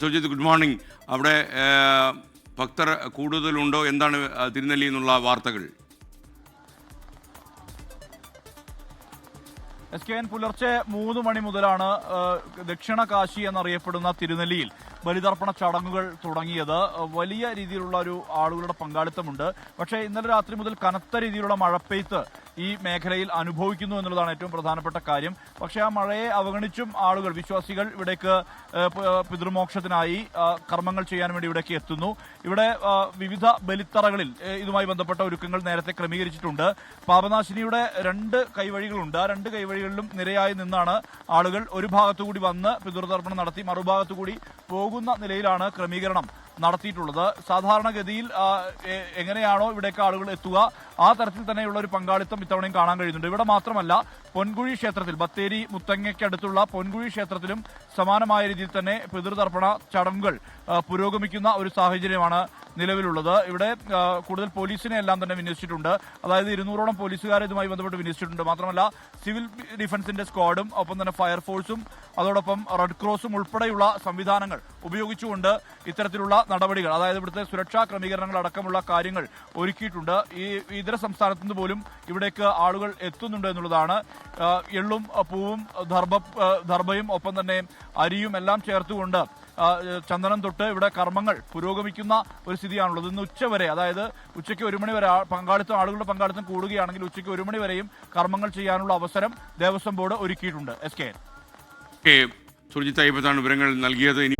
Sujith, good morning. അവിടെ ഭക്തർ കൂടുതലുണ്ടോ? എന്താണ് തിരുനെല്ലി എന്നുള്ള വാർത്തകൾ? SKN പുലർച്ചെ 3 മണി മുതലാണ് ദക്ഷിണ കാശി എന്നറിയപ്പെടുന്ന തിരുനെല്ലിയിൽ ബലിതർപ്പണ ചടങ്ങുകൾ തുടങ്ങിയത്. വലിയ രീതിയിലുള്ള ഒരു ആളുകളുടെ പങ്കാളിത്തമുണ്ട്. പക്ഷേ ഇന്നലെ രാത്രി മുതൽ കനത്ത രീതിയിലുള്ള മഴപ്പെയ്ത്ത് ഈ മേഖലയിൽ അനുഭവിക്കുന്നു എന്നുള്ളതാണ് ഏറ്റവും പ്രധാനപ്പെട്ട കാര്യം. പക്ഷേ ആ മഴയെ അവഗണിച്ചും ആളുകൾ, വിശ്വാസികൾ ഇവിടേക്ക് പിതൃമോക്ഷത്തിനായി കർമ്മങ്ങൾ ചെയ്യാൻ വേണ്ടി ഇവിടേക്ക് എത്തുന്നു. ഇവിടെ വിവിധ ബലിത്തറകളിൽ ഇതുമായി ബന്ധപ്പെട്ട ഒരുക്കങ്ങൾ നേരത്തെ ക്രമീകരിച്ചിട്ടുണ്ട്. പാപനാശിനിയുടെ 2 കൈവഴികളുണ്ട്. ആ 2 കൈവഴികളിലും നിരയായി നിന്നാണ് ആളുകൾ ഒരു ഭാഗത്തുകൂടി വന്ന് പിതൃതർപ്പണം നടത്തി മറുഭാഗത്തുകൂടി പോകുന്ന നിലയിലാണ് ക്രമീകരണം നടത്തിയിട്ടുള്ളത്. സാധാരണഗതിയിൽ എങ്ങനെയാണോ ഇവിടേക്ക് ആളുകൾ എത്തുക ആ തരത്തിൽ തന്നെയുള്ള ഒരു പങ്കാളിത്തം ഇത്തവണയും കാണാൻ കഴിയുന്നുണ്ട്. ഇവിടെ മാത്രമല്ല, പൊൻകുഴി ക്ഷേത്രത്തിൽ, ബത്തേരി മുത്തങ്ങയ്ക്കടുത്തുള്ള പൊൻകുഴി ക്ഷേത്രത്തിലും സമാനമായ രീതിയിൽ തന്നെ പിതൃതർപ്പണ ചടങ്ങുകൾ പുരോഗമിക്കുന്ന ഒരു സാഹചര്യമാണ് നിലവിലുള്ളത്. ഇവിടെ കൂടുതൽ പോലീസിനെ എല്ലാം തന്നെ വിന്യസിച്ചിട്ടുണ്ട്. അതായത് 200ഓളം പോലീസുകാരെ ഇതുമായി ബന്ധപ്പെട്ട് വിന്യസിച്ചിട്ടുണ്ട്. മാത്രമല്ല, സിവിൽ ഡിഫൻസിന്റെ സ്ക്വാഡും ഒപ്പം തന്നെ ഫയർഫോഴ്സും അതോടൊപ്പം റെഡ് ക്രോസും ഉൾപ്പെടെയുള്ള സംവിധാനങ്ങൾ ഉപയോഗിച്ചുകൊണ്ട് ഇത്തരത്തിലുള്ള നടപടികൾ, അതായത് ഇവിടുത്തെ സുരക്ഷാ ക്രമീകരണങ്ങൾ അടക്കമുള്ള കാര്യങ്ങൾ ഒരുക്കിയിട്ടുണ്ട്. ഈ ഇതര സംസ്ഥാനത്തു നിന്ന് പോലും ഇവിടേക്ക് ആളുകൾ എത്തുന്നുണ്ട് എന്നുള്ളതാണ്. എള്ളും പൂവും ദർഭയും ഒപ്പം തന്നെ അരിയും എല്ലാം ചേർത്തുകൊണ്ട് ചന്ദനം തൊട്ട് ഇവിടെ കർമ്മങ്ങൾ പുരോഗമിക്കുന്ന ഒരു സ്ഥിതിയാണുള്ളത്. ഇന്ന് ഉച്ചവരെ, അതായത് ഉച്ചയ്ക്ക് 1 മണി വരെ ആളുകളുടെ പങ്കാളിത്തം കൂടുകയാണെങ്കിൽ ഉച്ചയ്ക്ക് 1 മണി വരെയും കർമ്മങ്ങൾ ചെയ്യാനുള്ള അവസരം ദേവസ്വം ബോർഡ് ഒരുക്കിയിട്ടുണ്ട്. SKN സുർജിത്ത് അയ്യപ്പത്താണ് വിവരങ്ങൾ നൽകിയത്.